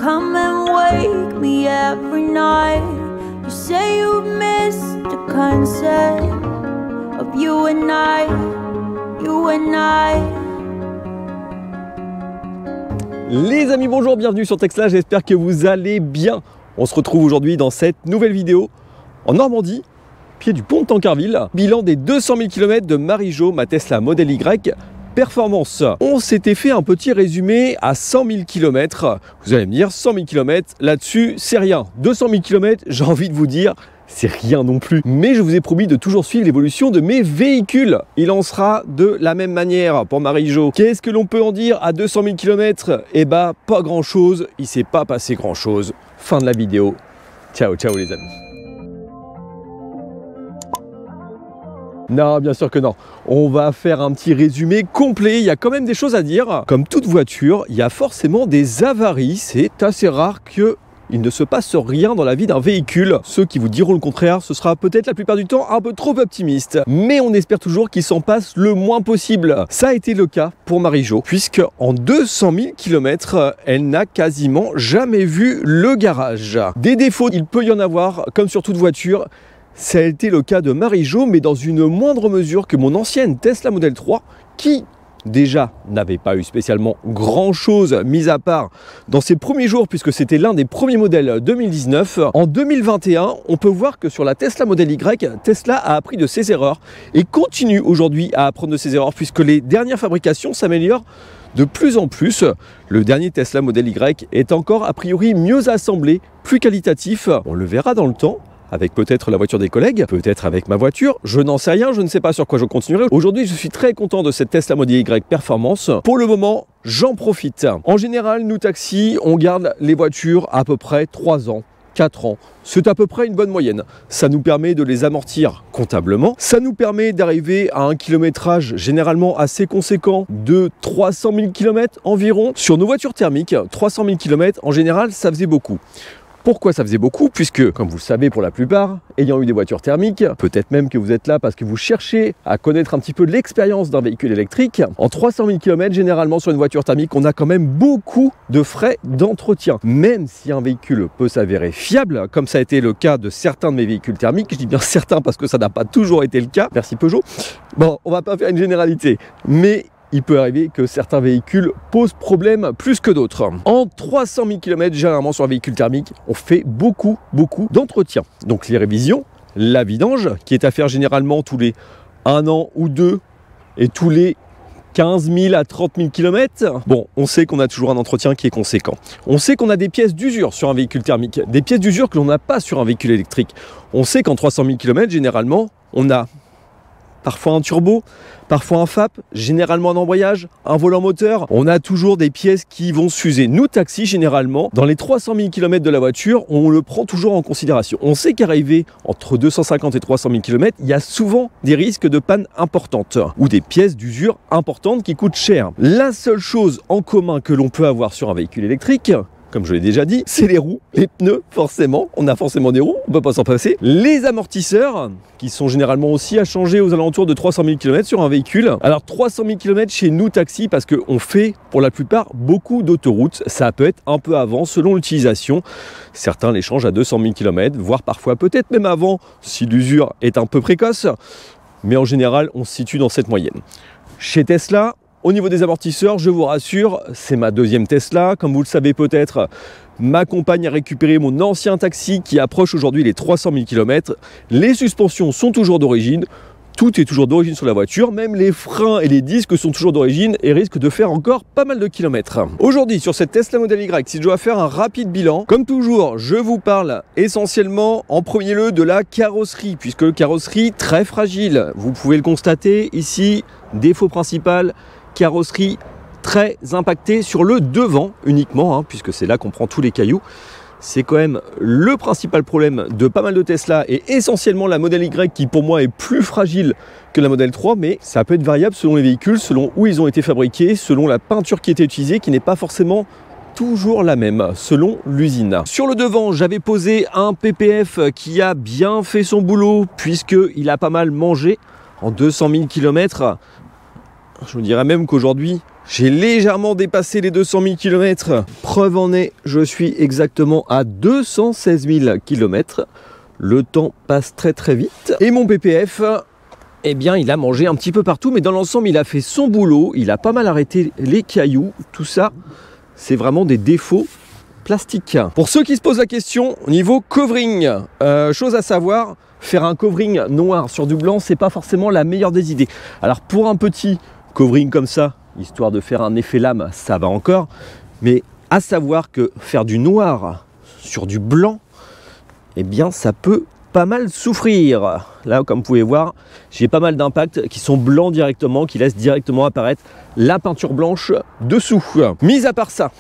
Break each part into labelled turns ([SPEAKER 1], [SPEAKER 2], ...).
[SPEAKER 1] come and wake me every night. You say you've missed the concept of you and I, you and I.
[SPEAKER 2] Les amis, bonjour, bienvenue sur Tesla, j'espère que vous allez bien. On se retrouve aujourd'hui dans cette nouvelle vidéo en Normandie, pied du pont de Tancarville. Bilan des 200 000 km de Marie-Jo, ma Tesla Model Y Performance. On s'était fait un petit résumé à 100 000 km. Vous allez me dire, 100 000 km, là-dessus, c'est rien. 200 000 km, j'ai envie de vous dire, c'est rien non plus. Mais je vous ai promis de toujours suivre l'évolution de mes véhicules. Il en sera de la même manière pour Marie-Jo. Qu'est-ce que l'on peut en dire à 200 000 km? Eh bah, pas grand-chose. Il s'est pas passé grand-chose. Fin de la vidéo. Ciao, ciao les amis. Non, bien sûr que non. On va faire un petit résumé complet. Il y a quand même des choses à dire. Comme toute voiture, il y a forcément des avaries. C'est assez rare qu'il ne se passe rien dans la vie d'un véhicule. Ceux qui vous diront le contraire, ce sera peut-être la plupart du temps un peu trop optimiste. Mais on espère toujours qu'il s'en passe le moins possible. Ça a été le cas pour Marie-Jo, puisque en 200 000 km, elle n'a quasiment jamais vu le garage. Des défauts, il peut y en avoir, comme sur toute voiture. Ça a été le cas de Marie-Jo, mais dans une moindre mesure que mon ancienne Tesla Model 3, qui déjà n'avait pas eu spécialement grand chose mis à part dans ses premiers jours, puisque c'était l'un des premiers modèles 2019. En 2021, on peut voir que sur la Tesla Model Y, Tesla a appris de ses erreurs et continue aujourd'hui à apprendre de ses erreurs, puisque les dernières fabrications s'améliorent de plus en plus. Le dernier Tesla Model Y est encore a priori mieux assemblé, plus qualitatif. On le verra dans le temps, avec peut-être la voiture des collègues, peut-être avec ma voiture, je n'en sais rien, je ne sais pas sur quoi je continuerai. Aujourd'hui, je suis très content de cette Tesla Model Y Performance. Pour le moment, j'en profite. En général, nous taxis, on garde les voitures à peu près 3 ans. 4 ans. C'est à peu près une bonne moyenne. Ça nous permet de les amortir comptablement. Ça nous permet d'arriver à un kilométrage généralement assez conséquent de 300 000 km environ. Sur nos voitures thermiques, 300 000 km, en général, ça faisait beaucoup. Pourquoi ça faisait beaucoup? Puisque, comme vous le savez pour la plupart, ayant eu des voitures thermiques, peut-être même que vous êtes là parce que vous cherchez à connaître un petit peu l'expérience d'un véhicule électrique, en 300 000 km, généralement sur une voiture thermique, on a quand même beaucoup de frais d'entretien. Même si un véhicule peut s'avérer fiable, comme ça a été le cas de certains de mes véhicules thermiques, je dis bien certains parce que ça n'a pas toujours été le cas, merci Peugeot. Bon, on va pas faire une généralité, mais il peut arriver que certains véhicules posent problème plus que d'autres. En 300 000 km, généralement sur un véhicule thermique, on fait beaucoup d'entretien. Donc les révisions, la vidange, qui est à faire généralement tous les 1 an ou 2, et tous les 15 000 à 30 000 km. Bon, on sait qu'on a toujours un entretien qui est conséquent. On sait qu'on a des pièces d'usure sur un véhicule thermique, des pièces d'usure que l'on n'a pas sur un véhicule électrique. On sait qu'en 300 000 km, généralement, on a parfois un turbo, parfois un FAP, généralement un embrayage, un volant moteur. On a toujours des pièces qui vont s'user. Nous, taxis, généralement, dans les 300 000 km de la voiture, on le prend toujours en considération. On sait qu'arrivé entre 250 et 300 000 km, il y a souvent des risques de panne importantes ou des pièces d'usure importantes qui coûtent cher. La seule chose en commun que l'on peut avoir sur un véhicule électrique, comme je l'ai déjà dit, c'est les roues, les pneus, forcément. On a forcément des roues, on ne peut pas s'en passer. Les amortisseurs, qui sont généralement aussi à changer aux alentours de 300 000 km sur un véhicule. Alors 300 000 km chez nous, taxis, parce qu'on fait pour la plupart beaucoup d'autoroutes. Ça peut être un peu avant, selon l'utilisation. Certains les changent à 200 000 km, voire parfois peut-être même avant, si l'usure est un peu précoce. Mais en général, on se situe dans cette moyenne. Chez Tesla, au niveau des amortisseurs, je vous rassure, c'est ma deuxième Tesla. Comme vous le savez peut-être, ma compagne a récupéré mon ancien taxi qui approche aujourd'hui les 300 000 km. Les suspensions sont toujours d'origine. Tout est toujours d'origine sur la voiture. Même les freins et les disques sont toujours d'origine et risquent de faire encore pas mal de kilomètres. Aujourd'hui, sur cette Tesla Model Y, si je dois faire un rapide bilan, comme toujours, je vous parle essentiellement en premier lieu de la carrosserie, puisque carrosserie très fragile. Vous pouvez le constater ici, défaut principal, carrosserie très impactée sur le devant uniquement, puisque c'est là qu'on prend tous les cailloux. C'est quand même le principal problème de pas mal de Tesla et essentiellement la Model Y qui pour moi est plus fragile que la Model 3, mais ça peut être variable selon les véhicules, selon où ils ont été fabriqués, selon la peinture qui était utilisée, qui n'est pas forcément toujours la même selon l'usine. Sur le devant, j'avais posé un PPF qui a bien fait son boulot puisqu'il a pas mal mangé en 200 000 km. Je vous dirais même qu'aujourd'hui, J'ai légèrement dépassé les 200 000 km. Preuve en est, je suis exactement à 216 000 km. Le temps passe très très vite. Et mon PPF, eh bien, il a mangé un petit peu partout, mais dans l'ensemble, il a fait son boulot. Il a pas mal arrêté les cailloux. Tout ça, c'est vraiment des défauts plastiques. Pour ceux qui se posent la question, au niveau covering, chose à savoir, faire un covering noir sur du blanc, c'est pas forcément la meilleure des idées. Alors pour un petit covering comme ça, histoire de faire un effet lame, ça va encore. Mais à savoir que faire du noir sur du blanc, eh bien ça peut pas mal souffrir. Là, comme vous pouvez voir, j'ai pas mal d'impacts qui sont blancs directement, qui laissent directement apparaître la peinture blanche dessous. Mis à part ça,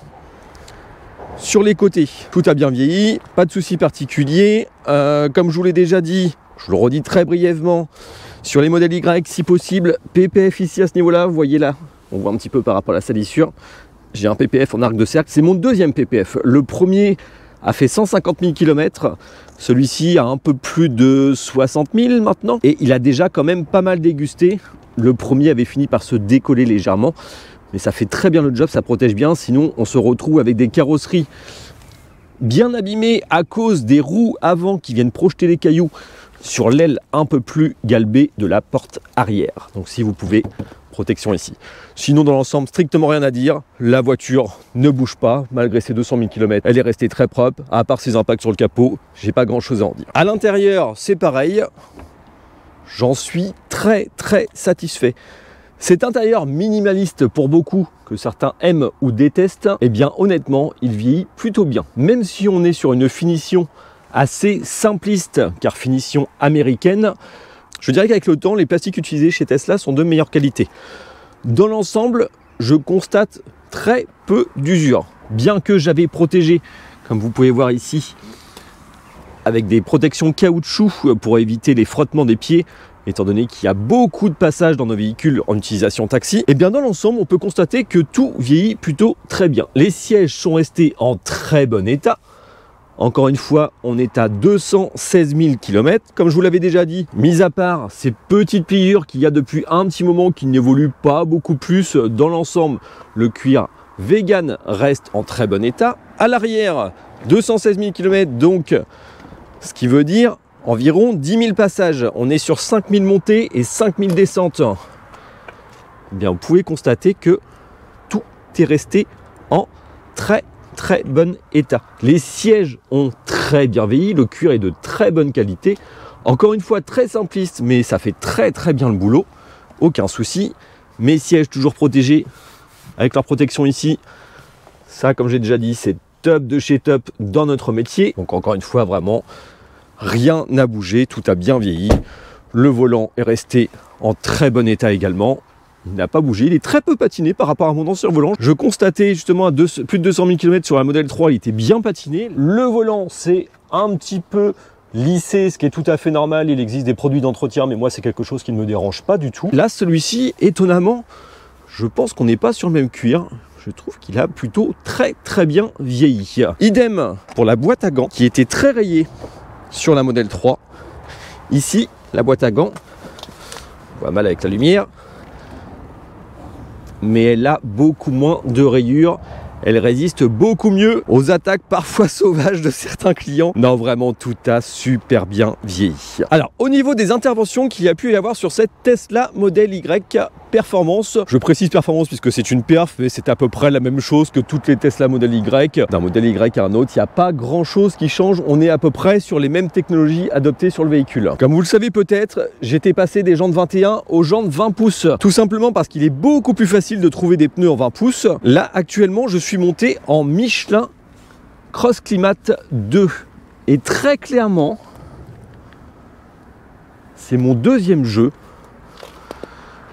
[SPEAKER 2] sur les côtés, tout a bien vieilli, pas de soucis particuliers. Comme je vous l'ai déjà dit, je le redis très brièvement, sur les modèles Y, si possible, PPF ici à ce niveau-là, vous voyez là, on voit un petit peu par rapport à la salissure. J'ai un PPF en arc de cercle, c'est mon deuxième PPF. Le premier a fait 150 000 km, celui-ci a un peu plus de 60 000 maintenant, et il a déjà quand même pas mal dégusté. Le premier avait fini par se décoller légèrement, mais ça fait très bien le job, ça protège bien, sinon on se retrouve avec des carrosseries bien abîmées à cause des roues avant qui viennent projeter les cailloux sur l'aile un peu plus galbée de la porte arrière. Donc si vous pouvez, protection ici. Sinon dans l'ensemble, strictement rien à dire, la voiture ne bouge pas, malgré ses 200 000 km, elle est restée très propre, à part ses impacts sur le capot, j'ai pas grand chose à en dire. À l'intérieur, c'est pareil, j'en suis très satisfait. Cet intérieur minimaliste pour beaucoup, que certains aiment ou détestent, eh bien honnêtement, il vieillit plutôt bien. Même si on est sur une finition assez simpliste, car finition américaine, je dirais qu'avec le temps, les plastiques utilisés chez Tesla sont de meilleure qualité. Dans l'ensemble, je constate très peu d'usure. Bien que j'avais protégé, comme vous pouvez voir ici, avec des protections caoutchouc pour éviter les frottements des pieds, étant donné qu'il y a beaucoup de passages dans nos véhicules en utilisation taxi, et bien dans l'ensemble, on peut constater que tout vieillit plutôt très bien. Les sièges sont restés en très bon état. Encore une fois, on est à 216 000 km. Comme je vous l'avais déjà dit, mis à part ces petites pliures qu'il y a depuis un petit moment qui n'évoluent pas beaucoup plus, dans l'ensemble, le cuir vegan reste en très bon état. À l'arrière, 216 000 km, donc, ce qui veut dire environ 10 000 passages. On est sur 5 000 montées et 5 000 descentes. Eh bien, vous pouvez constater que tout est resté en très bon état. Les sièges ont très bien vieilli, le cuir est de très bonne qualité. Encore une fois, très simpliste, mais ça fait très bien le boulot. Aucun souci. Mes sièges toujours protégés avec leur protection ici. Ça, comme j'ai déjà dit, c'est top de chez top dans notre métier. Donc encore une fois, vraiment, rien n'a bougé, tout a bien vieilli. Le volant est resté en très bon état également. Il n'a pas bougé, il est très peu patiné par rapport à mon ancien volant. Je constatais justement à plus de 200 000 km sur la modèle 3, il était bien patiné. Le volant, c'est un petit peu lissé, ce qui est tout à fait normal. Il existe des produits d'entretien, mais moi, c'est quelque chose qui ne me dérange pas du tout. Là, celui-ci, étonnamment, je pense qu'on n'est pas sur le même cuir. Je trouve qu'il a plutôt très bien vieilli. Idem pour la boîte à gants, qui était très rayée sur la modèle 3. Ici, la boîte à gants, on voit mal avec la lumière, mais elle a beaucoup moins de rayures. Elle résiste beaucoup mieux aux attaques parfois sauvages de certains clients. Non, vraiment, tout a super bien vieilli. Alors, au niveau des interventions qu'il y a pu y avoir sur cette Tesla Model Y Performance, je précise Performance puisque c'est une perf, mais c'est à peu près la même chose que toutes les Tesla Model Y. D'un Model Y à un autre, il n'y a pas grand chose qui change. On est à peu près sur les mêmes technologies adoptées sur le véhicule. Comme vous le savez peut-être, j'étais passé des jantes 21 aux jantes 20 pouces. Tout simplement parce qu'il est beaucoup plus facile de trouver des pneus en 20 pouces. Là, actuellement, je suis monté en Michelin Cross Climat 2. Et très clairement, c'est mon deuxième jeu.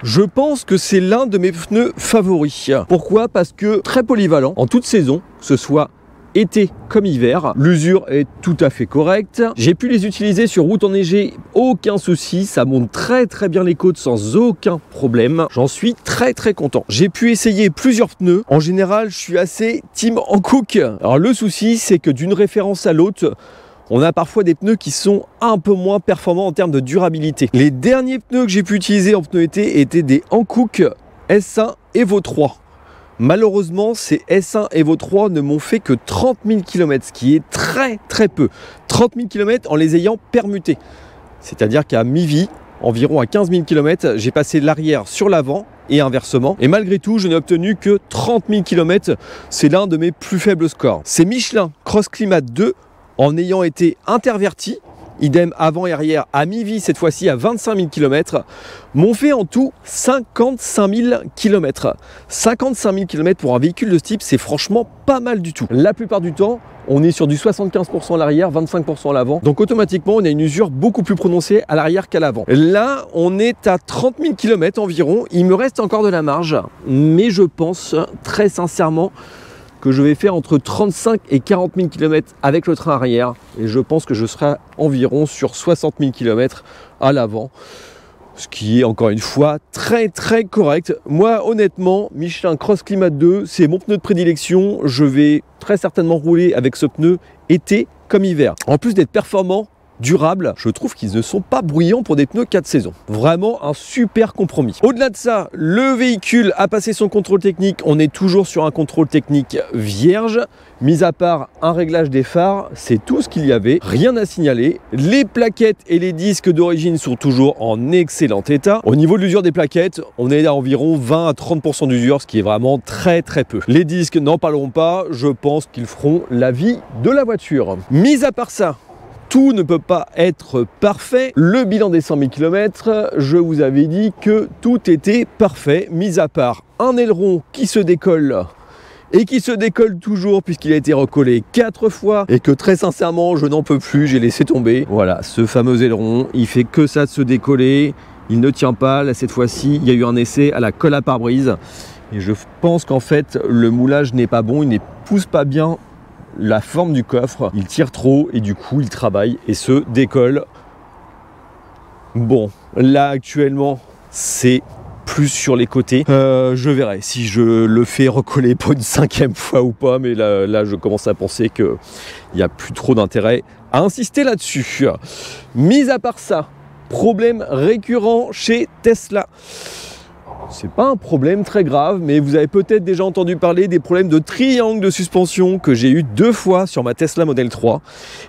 [SPEAKER 2] Je pense que c'est l'un de mes pneus favoris. Pourquoi? Parce que très polyvalent en toute saison, que ce soit été comme hiver. L'usure est tout à fait correcte. J'ai pu les utiliser sur route enneigée, aucun souci. Ça monte très bien les côtes sans aucun problème. J'en suis très content. J'ai pu essayer plusieurs pneus. En général, je suis assez team Hankook. Alors le souci, c'est que d'une référence à l'autre, on a parfois des pneus qui sont un peu moins performants en termes de durabilité. Les derniers pneus que j'ai pu utiliser en pneus été étaient des Hankook S1 Evo 3. Malheureusement, ces S1 Evo 3 ne m'ont fait que 30 000 km, ce qui est très peu. 30 000 km en les ayant permutés. C'est-à-dire qu'à mi-vie, environ à 15 000 km, j'ai passé l'arrière sur l'avant et inversement. Et malgré tout, je n'ai obtenu que 30 000 km. C'est l'un de mes plus faibles scores. Ces Michelin Cross Climat 2, en ayant été intervertis, idem avant et arrière, à mi-vie cette fois-ci à 25 000 km, m'ont fait en tout 55 000 km. 55 000 km pour un véhicule de ce type, c'est franchement pas mal du tout. La plupart du temps, on est sur du 75% à l'arrière, 25% à l'avant. Donc automatiquement, on a une usure beaucoup plus prononcée à l'arrière qu'à l'avant. Là, on est à 30 000 km environ. Il me reste encore de la marge, mais je pense très sincèrement que je vais faire entre 35 et 40 000 km avec le train arrière. Et je pense que je serai environ sur 60 000 km à l'avant. Ce qui est encore une fois très correct. Moi honnêtement, Michelin Cross Climat 2, c'est mon pneu de prédilection. Je vais très certainement rouler avec ce pneu été comme hiver. En plus d'être performant, durable, je trouve qu'ils ne sont pas bruyants pour des pneus 4 saisons. Vraiment un super compromis. Au-delà de ça, le véhicule a passé son contrôle technique. On est toujours sur un contrôle technique vierge. Mis à part un réglage des phares, c'est tout ce qu'il y avait. Rien à signaler. Les plaquettes et les disques d'origine sont toujours en excellent état. Au niveau de l'usure des plaquettes, on est à environ 20 à 30% d'usure, ce qui est vraiment très peu. Les disques, n'en parlerons pas. Je pense qu'ils feront la vie de la voiture. Mis à part ça, tout ne peut pas être parfait. Le bilan des 100 000 km, je vous avais dit que tout était parfait, mis à part un aileron qui se décolle et qui se décolle toujours puisqu'il a été recollé 4 fois et que très sincèrement, je n'en peux plus, j'ai laissé tomber. Voilà, ce fameux aileron, il fait que ça de se décoller, il ne tient pas. Là, cette fois-ci, il y a eu un essai à la colle à pare-brise et je pense qu'en fait, le moulage n'est pas bon, il n'épouse pas bien la forme du coffre, il tire trop et du coup il travaille et se décolle. Bon, là actuellement c'est plus sur les côtés. Je verrai si je le fais recoller pour une 5e fois ou pas, mais là je commence à penser qu'il n'y a plus trop d'intérêt à insister là-dessus. Mis à part ça, problème récurrent chez Tesla. C'est pas un problème très grave, mais vous avez peut-être déjà entendu parler des problèmes de triangle de suspension que j'ai eu 2 fois sur ma Tesla Model 3.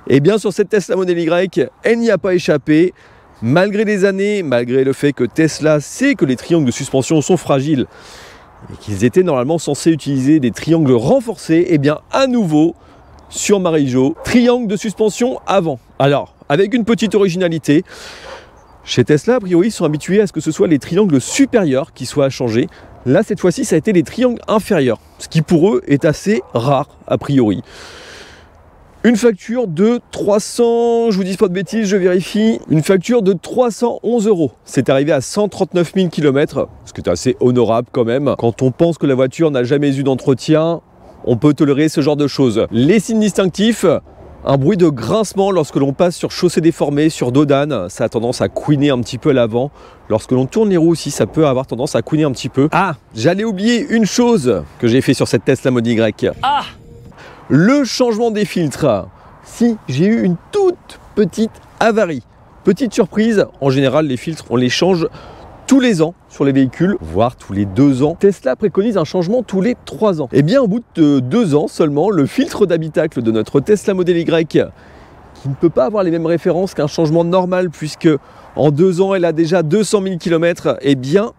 [SPEAKER 2] Et bien sur cette Tesla Model Y, elle n'y a pas échappé. Malgré les années, malgré le fait que Tesla sait que les triangles de suspension sont fragiles et qu'ils étaient normalement censés utiliser des triangles renforcés, et bien à nouveau sur Marijo, triangle de suspension avant. Alors, avec une petite originalité. Chez Tesla, a priori, ils sont habitués à ce que ce soit les triangles supérieurs qui soient à changer. Là, cette fois-ci, ça a été les triangles inférieurs, ce qui pour eux est assez rare, a priori. Une facture de 300, je vous dis pas de bêtises, je vérifie, une facture de 311 €. C'est arrivé à 139 000 km, ce qui est assez honorable quand même. Quand on pense que la voiture n'a jamais eu d'entretien, on peut tolérer ce genre de choses. Les signes distinctifs, un bruit de grincement lorsque l'on passe sur chaussée déformée, sur dos d'âne, ça a tendance à couiner un petit peu à l'avant. Lorsque l'on tourne les roues aussi, ça peut avoir tendance à couiner un petit peu. Ah, j'allais oublier une chose que j'ai fait sur cette Tesla Model Y. Ah, le changement des filtres. Si, j'ai eu une toute petite avarie. Petite surprise, en général les filtres, on les change tous les ans sur les véhicules, voire tous les 2 ans. Tesla préconise un changement tous les 3 ans. Et bien au bout de 2 ans seulement, le filtre d'habitacle de notre Tesla Model Y, qui ne peut pas avoir les mêmes références qu'un changement normal puisque en 2 ans elle a déjà 200 000 km, eh bien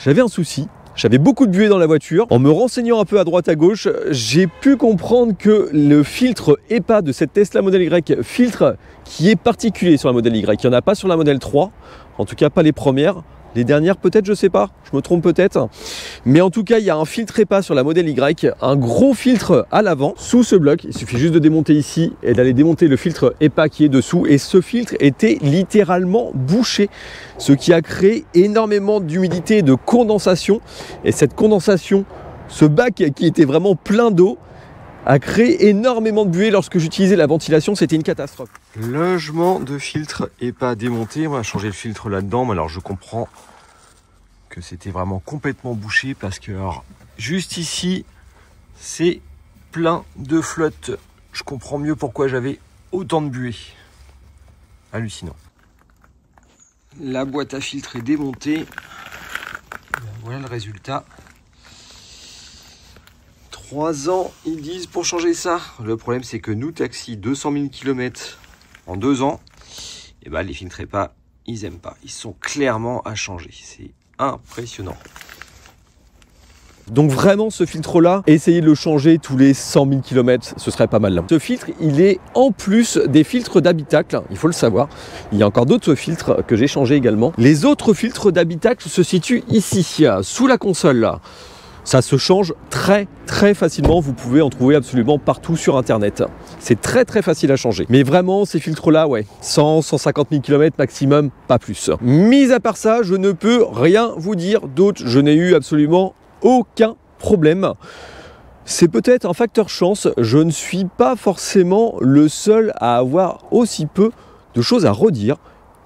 [SPEAKER 2] j'avais un souci. J'avais beaucoup de buée dans la voiture. En me renseignant un peu à droite à gauche, j'ai pu comprendre que le filtre EPA de cette Tesla Model Y, filtre qui est particulier sur la Model Y, il n'y en a pas sur la Model 3, en tout cas pas les premières. Les dernières peut-être, je sais pas, je me trompe peut-être. Mais en tout cas, il y a un filtre EPA sur la Model Y, un gros filtre à l'avant, sous ce bloc. Il suffit juste de démonter ici et d'aller démonter le filtre EPA qui est dessous. Et ce filtre était littéralement bouché, ce qui a créé énormément d'humidité et de condensation. Et cette condensation, ce bac qui était vraiment plein d'eau, a créé énormément de buée. Lorsque j'utilisais la ventilation, c'était une catastrophe. Logement de filtre EPA démonté. On va changer le filtre là-dedans. Alors je comprends que c'était vraiment complètement bouché parce que alors, juste ici, c'est plein de flotte. Je comprends mieux pourquoi j'avais autant de buée. Hallucinant. La boîte à filtre est démontée. Voilà le résultat. 3 ans, ils disent, pour changer ça. Le problème, c'est que nous, taxi, 200 000 km en 2 ans, et ben, les filtres EPA, ils aiment pas. Ils sont clairement à changer. C'est impressionnant. Donc vraiment, ce filtre-là, essayez de le changer tous les 100 000 km, ce serait pas mal. Ce filtre, il est en plus des filtres d'habitacle, il faut le savoir. Il y a encore d'autres filtres que j'ai changés également. Les autres filtres d'habitacle se situent ici, sous la console. Ça se change très facilement, vous pouvez en trouver absolument partout sur internet. C'est très facile à changer. Mais vraiment, ces filtres-là, ouais, 100-150 000 km maximum, pas plus. Mis à part ça, je ne peux rien vous dire d'autre. Je n'ai eu absolument aucun problème. C'est peut-être un facteur chance, je ne suis pas forcément le seul à avoir aussi peu de choses à redire.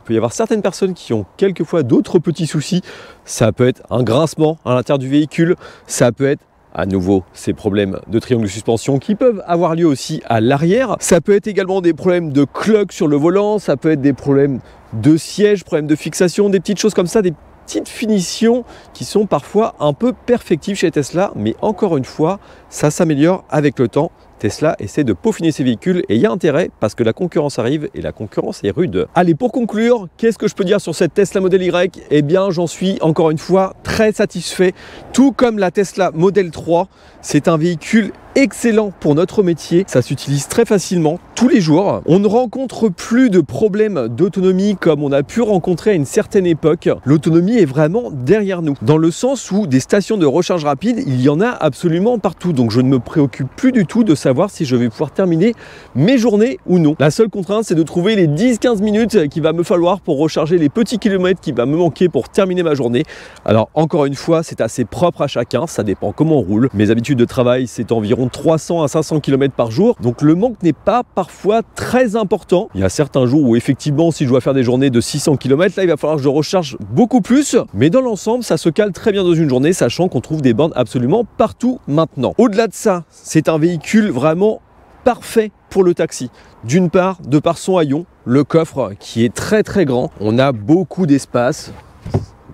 [SPEAKER 2] Il peut y avoir certaines personnes qui ont quelquefois d'autres petits soucis. Ça peut être un grincement à l'intérieur du véhicule, ça peut être à nouveau ces problèmes de triangle de suspension qui peuvent avoir lieu aussi à l'arrière. Ça peut être également des problèmes de cloque sur le volant, ça peut être des problèmes de siège, problèmes de fixation, des petites choses comme ça, des petites finitions qui sont parfois un peu perfectives chez Tesla, mais encore une fois, ça s'améliore avec le temps. Tesla essaie de peaufiner ses véhicules et il y a intérêt parce que la concurrence arrive et la concurrence est rude. Allez, pour conclure, qu'est-ce que je peux dire sur cette Tesla Model Y? Eh bien, j'en suis encore une fois très satisfait, tout comme la Tesla Model 3. C'est un véhicule excellent pour notre métier, ça s'utilise très facilement tous les jours. On ne rencontre plus de problèmes d'autonomie comme on a pu rencontrer à une certaine époque. L'autonomie est vraiment derrière nous, dans le sens où des stations de recharge rapide, il y en a absolument partout. Donc je ne me préoccupe plus du tout de savoir si je vais pouvoir terminer mes journées ou non. La seule contrainte, c'est de trouver les 10-15 minutes qu'il va me falloir pour recharger les petits kilomètres qui va me manquer pour terminer ma journée. Alors encore une fois, c'est assez propre à chacun, ça dépend comment on roule. Mes habitudes de travail, c'est environ 300 à 500 km par jour, donc le manque n'est pas parfois très important. Il y a certains jours où effectivement, si je dois faire des journées de 600 km, là il va falloir que je recharge beaucoup plus, mais dans l'ensemble, ça se cale très bien dans une journée, sachant qu'on trouve des bornes absolument partout maintenant. Au-delà de ça, c'est un véhicule vraiment parfait pour le taxi. D'une part, de par son haillon, le coffre qui est très grand, on a beaucoup d'espace,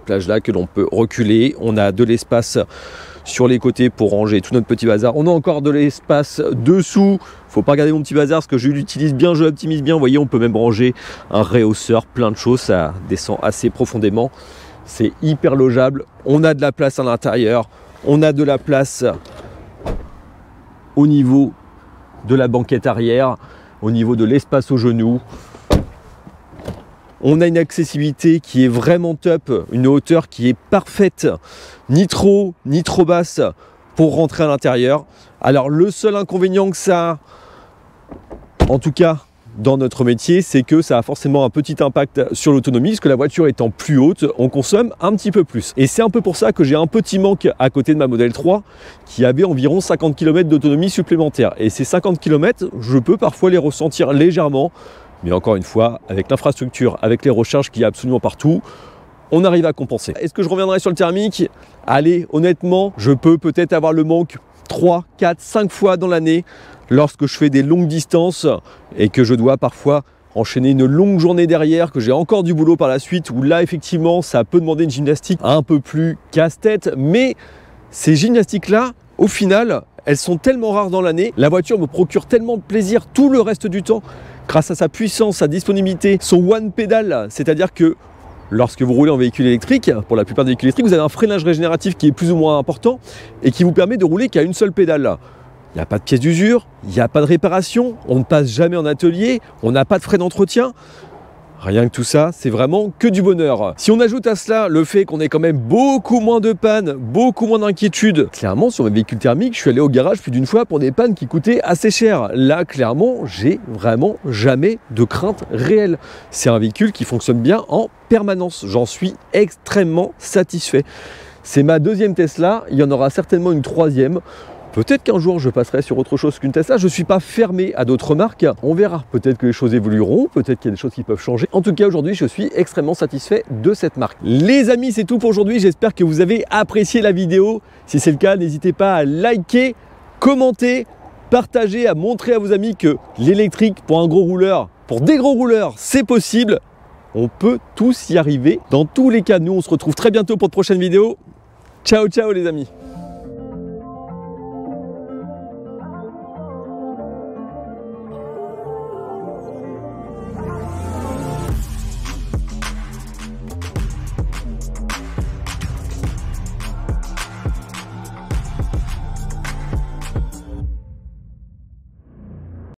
[SPEAKER 2] plage là que l'on peut reculer, on a de l'espace sur les côtés pour ranger tout notre petit bazar. On a encore de l'espace dessous. Faut pas regarder mon petit bazar parce que je l'utilise bien, je l'optimise bien. Vous voyez, on peut même ranger un réhausseur, plein de choses. Ça descend assez profondément. C'est hyper logeable. On a de la place à l'intérieur. On a de la place au niveau de la banquette arrière, au niveau de l'espace aux genoux. On a une accessibilité qui est vraiment top, une hauteur qui est parfaite, ni trop basse pour rentrer à l'intérieur. Alors le seul inconvénient que ça a, en tout cas dans notre métier, c'est que ça a forcément un petit impact sur l'autonomie, parce que la voiture étant plus haute, on consomme un petit peu plus. Et c'est un peu pour ça que j'ai un petit manque à côté de ma Model 3, qui avait environ 50 km d'autonomie supplémentaire. Et ces 50 km, je peux parfois les ressentir légèrement. Mais encore une fois, avec l'infrastructure, avec les recharges qu'il y a absolument partout, on arrive à compenser. Est-ce que je reviendrai sur le thermique? Allez, honnêtement, je peux peut-être avoir le manque 3, 4, 5 fois dans l'année lorsque je fais des longues distances et que je dois parfois enchaîner une longue journée derrière, que j'ai encore du boulot par la suite, où là, effectivement, ça peut demander une gymnastique un peu plus casse-tête. Mais ces gymnastiques-là, au final, elles sont tellement rares dans l'année. La voiture me procure tellement de plaisir tout le reste du temps, grâce à sa puissance, sa disponibilité, son one pédale, c'est-à-dire que lorsque vous roulez en véhicule électrique, pour la plupart des véhicules électriques, vous avez un freinage régénératif qui est plus ou moins important et qui vous permet de rouler qu'à une seule pédale. Il n'y a pas de pièce d'usure, il n'y a pas de réparation, on ne passe jamais en atelier, on n'a pas de frais d'entretien. Rien que tout ça, c'est vraiment que du bonheur. Si on ajoute à cela le fait qu'on ait quand même beaucoup moins de pannes, beaucoup moins d'inquiétudes, clairement sur mes véhicules thermiques, je suis allé au garage plus d'une fois pour des pannes qui coûtaient assez cher. Là, clairement, j'ai vraiment jamais de crainte réelle. C'est un véhicule qui fonctionne bien en permanence. J'en suis extrêmement satisfait. C'est ma deuxième Tesla, il y en aura certainement une troisième. Peut-être qu'un jour je passerai sur autre chose qu'une Tesla, je ne suis pas fermé à d'autres marques, on verra, peut-être que les choses évolueront, peut-être qu'il y a des choses qui peuvent changer. En tout cas aujourd'hui je suis extrêmement satisfait de cette marque. Les amis, c'est tout pour aujourd'hui, j'espère que vous avez apprécié la vidéo. Si c'est le cas, n'hésitez pas à liker, commenter, partager, à montrer à vos amis que l'électrique pour un gros rouleur, pour des gros rouleurs, c'est possible. On peut tous y arriver. Dans tous les cas, nous on se retrouve très bientôt pour de prochaines vidéos. Ciao ciao les amis.